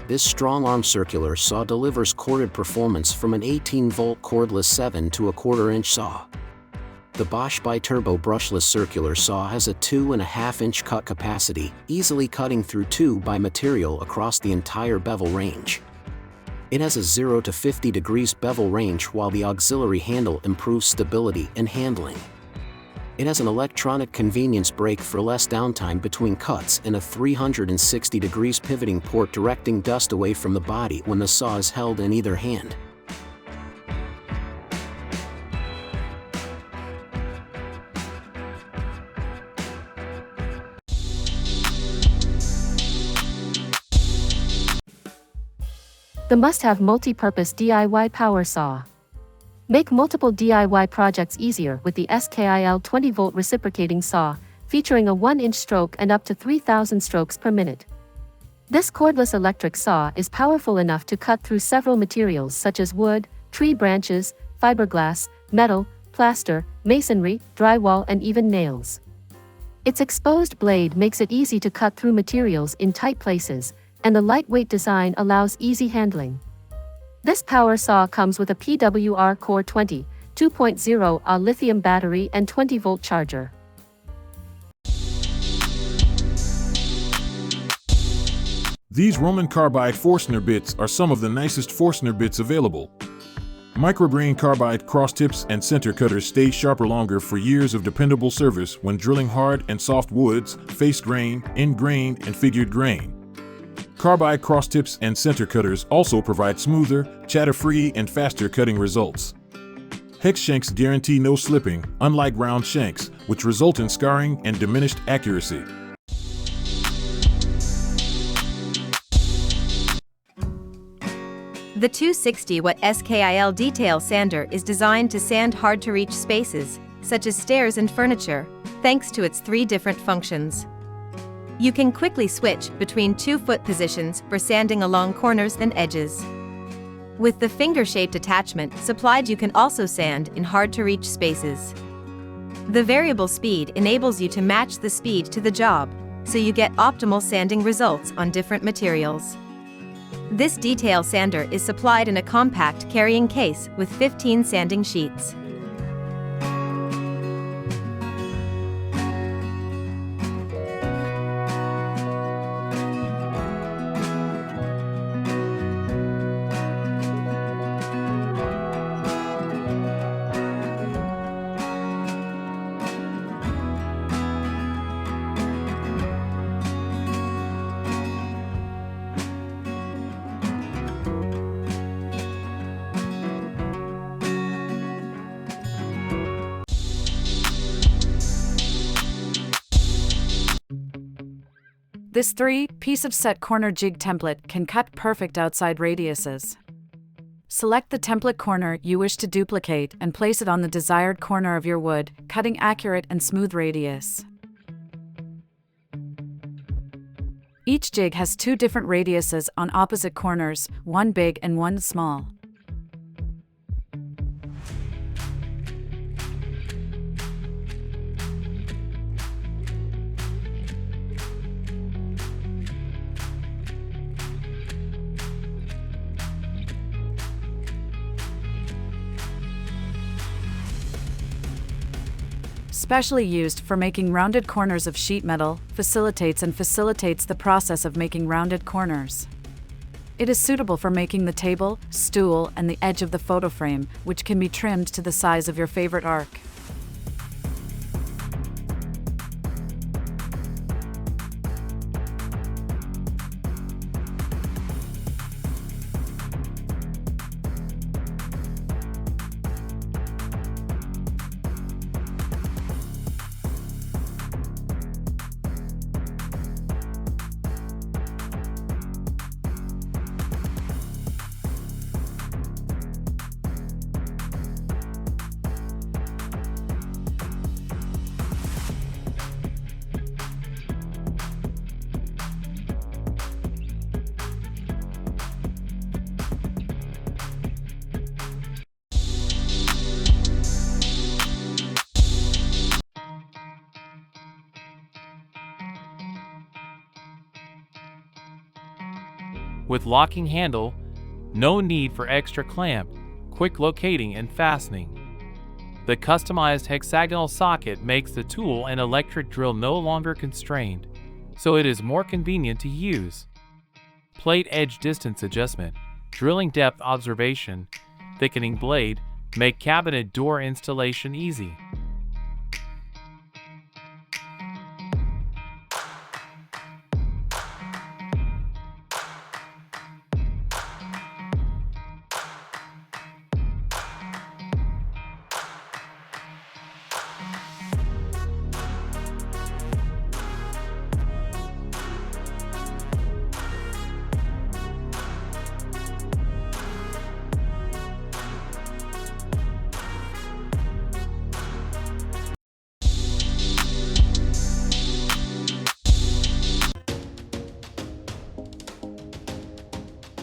This strong-arm circular saw delivers corded performance from an 18-volt cordless 7 to a 1/4-inch saw. The Bosch Bi-Turbo brushless circular saw has a 2.5-inch cut capacity, easily cutting through 2x material across the entire bevel range. It has a 0 to 50 degrees bevel range, while the auxiliary handle improves stability and handling. It has an electronic convenience brake for less downtime between cuts and a 360 degrees pivoting port directing dust away from the body when the saw is held in either hand. The must-have multi-purpose DIY power saw. Make multiple DIY projects easier with the Skil 20-volt reciprocating saw, featuring a 1-inch stroke and up to 3,000 strokes per minute. This cordless electric saw is powerful enough to cut through several materials such as wood, tree branches, fiberglass, metal, plaster, masonry, drywall, and even nails. Its exposed blade makes it easy to cut through materials in tight places, and the lightweight design allows easy handling. This power saw comes with a PWR Core 20, 2.0 Ah lithium battery and 20-volt charger. These Roman carbide Forstner bits are some of the nicest Forstner bits available. Micrograin carbide cross tips and center cutters stay sharper longer for years of dependable service when drilling hard and soft woods, face grain, end grain, and figured grain. Carbide cross tips and center cutters also provide smoother, chatter-free, and faster cutting results. Hex shanks guarantee no slipping, unlike round shanks, which result in scarring and diminished accuracy. The 260-watt Skil detail sander is designed to sand hard-to-reach spaces, such as stairs and furniture, thanks to its 3 different functions. You can quickly switch between 2-foot positions for sanding along corners and edges. With the finger-shaped attachment supplied, you can also sand in hard-to-reach spaces. The variable speed enables you to match the speed to the job, so you get optimal sanding results on different materials. This detail sander is supplied in a compact carrying case with 15 sanding sheets. This 3-piece of set corner jig template can cut perfect outside radiuses. Select the template corner you wish to duplicate and place it on the desired corner of your wood, cutting accurate and smooth radius. Each jig has 2 different radiuses on opposite corners, one big and one small. Specially used for making rounded corners of sheet metal, facilitates the process of making rounded corners. It is suitable for making the table, stool, and the edge of the photo frame, which can be trimmed to the size of your favorite arc. With locking handle, no need for extra clamp, quick locating and fastening. The customized hexagonal socket makes the tool and electric drill no longer constrained, so it is more convenient to use. Plate edge distance adjustment, drilling depth observation, thickening blade, make cabinet door installation easy.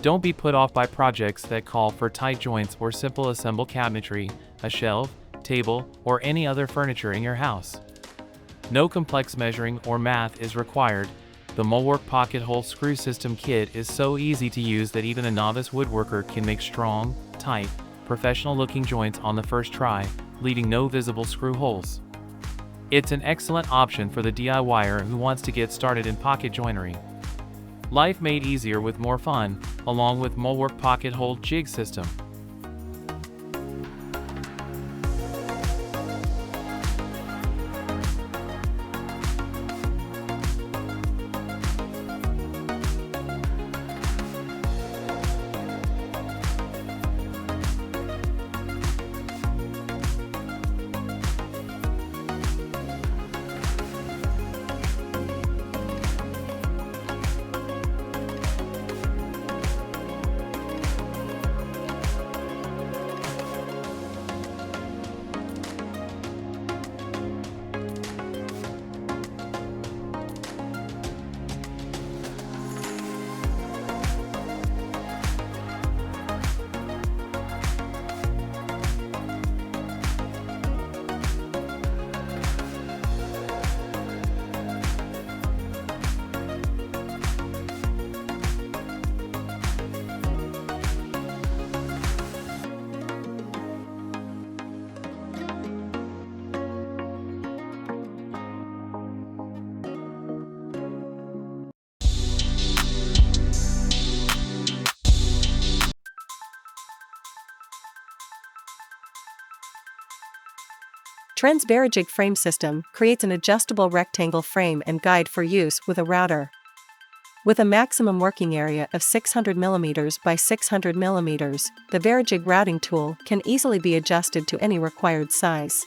Don't be put off by projects that call for tight joints or simple assemble cabinetry, a shelf, table, or any other furniture in your house. No complex measuring or math is required. The Woodworking Pocket Hole Screw System Kit is so easy to use that even a novice woodworker can make strong, tight, professional-looking joints on the first try, leaving no visible screw holes. It's an excellent option for the DIYer who wants to get started in pocket joinery. Life made easier with more fun, along with Woodworking Pocket Hole Jig System. Trend's Jig frame system creates an adjustable rectangle frame and guide for use with a router. With a maximum working area of 600 mm by 600 mm, the Jig routing tool can easily be adjusted to any required size.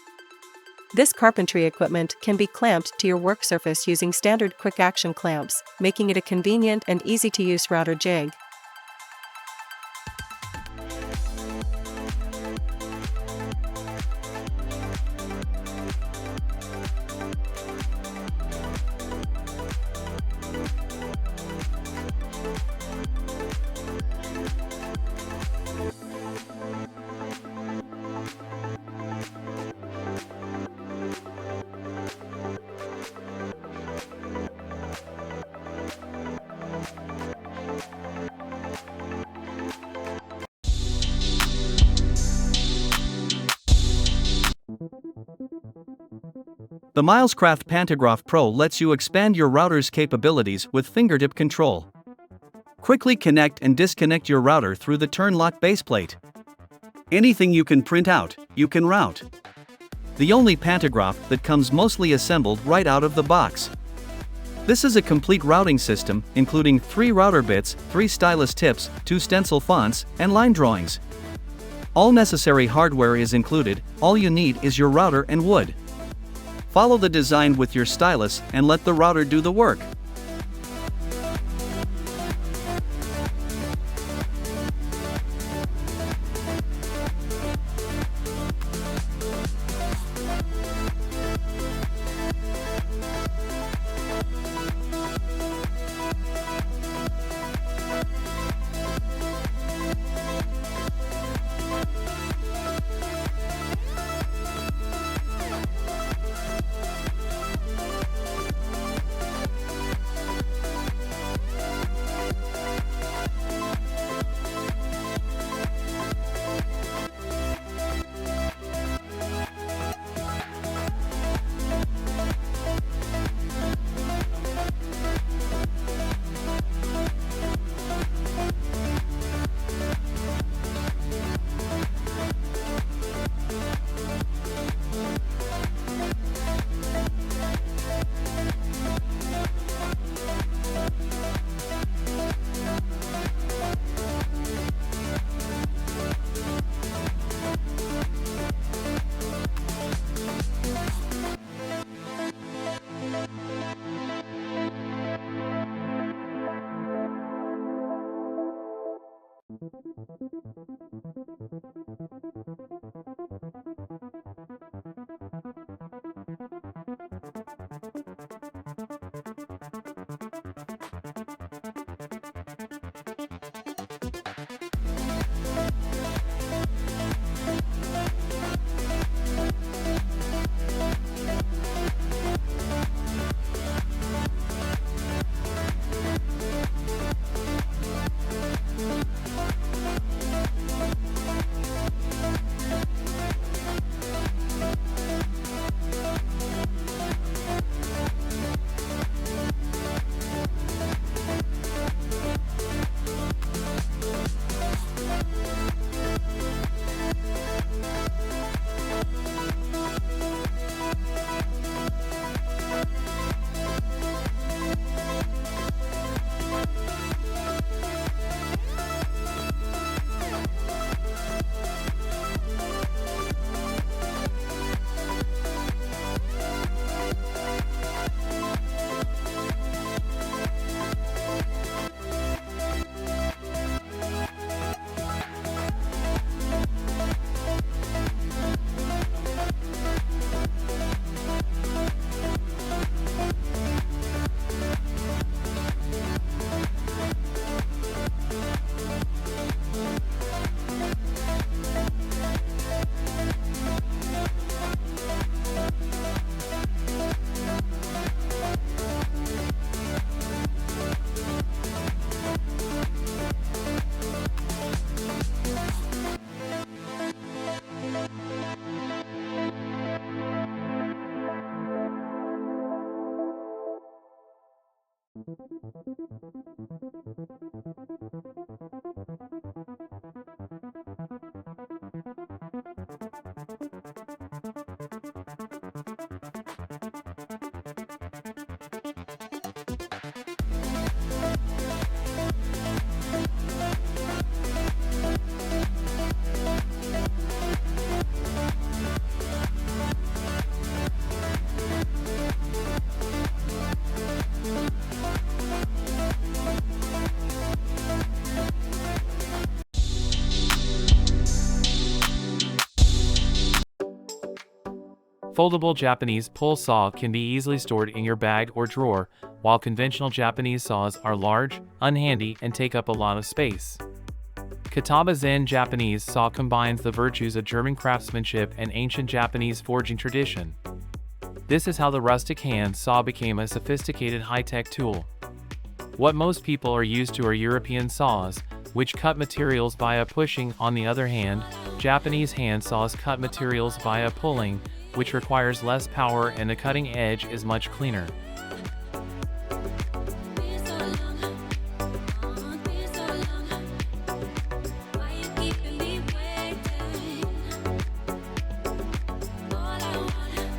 This carpentry equipment can be clamped to your work surface using standard quick-action clamps, making it a convenient and easy-to-use router jig. The Milescraft Pantograph Pro lets you expand your router's capabilities with fingertip control. Quickly connect and disconnect your router through the turn-lock baseplate. Anything you can print out, you can route. The only pantograph that comes mostly assembled right out of the box. This is a complete routing system, including 3 router bits, 3 stylus tips, 2 stencil fonts, and line drawings. All necessary hardware is included, all you need is your router and wood. Follow the design with your stylus and let the router do the work. Foldable Japanese pull saw can be easily stored in your bag or drawer, while conventional Japanese saws are large, unhandy, and take up a lot of space. Kataba Zen Japanese saw combines the virtues of German craftsmanship and ancient Japanese forging tradition. This is how the rustic hand saw became a sophisticated high-tech tool. What most people are used to are European saws, which cut materials via pushing. On the other hand, Japanese hand saws cut materials via pulling, which requires less power and the cutting edge is much cleaner.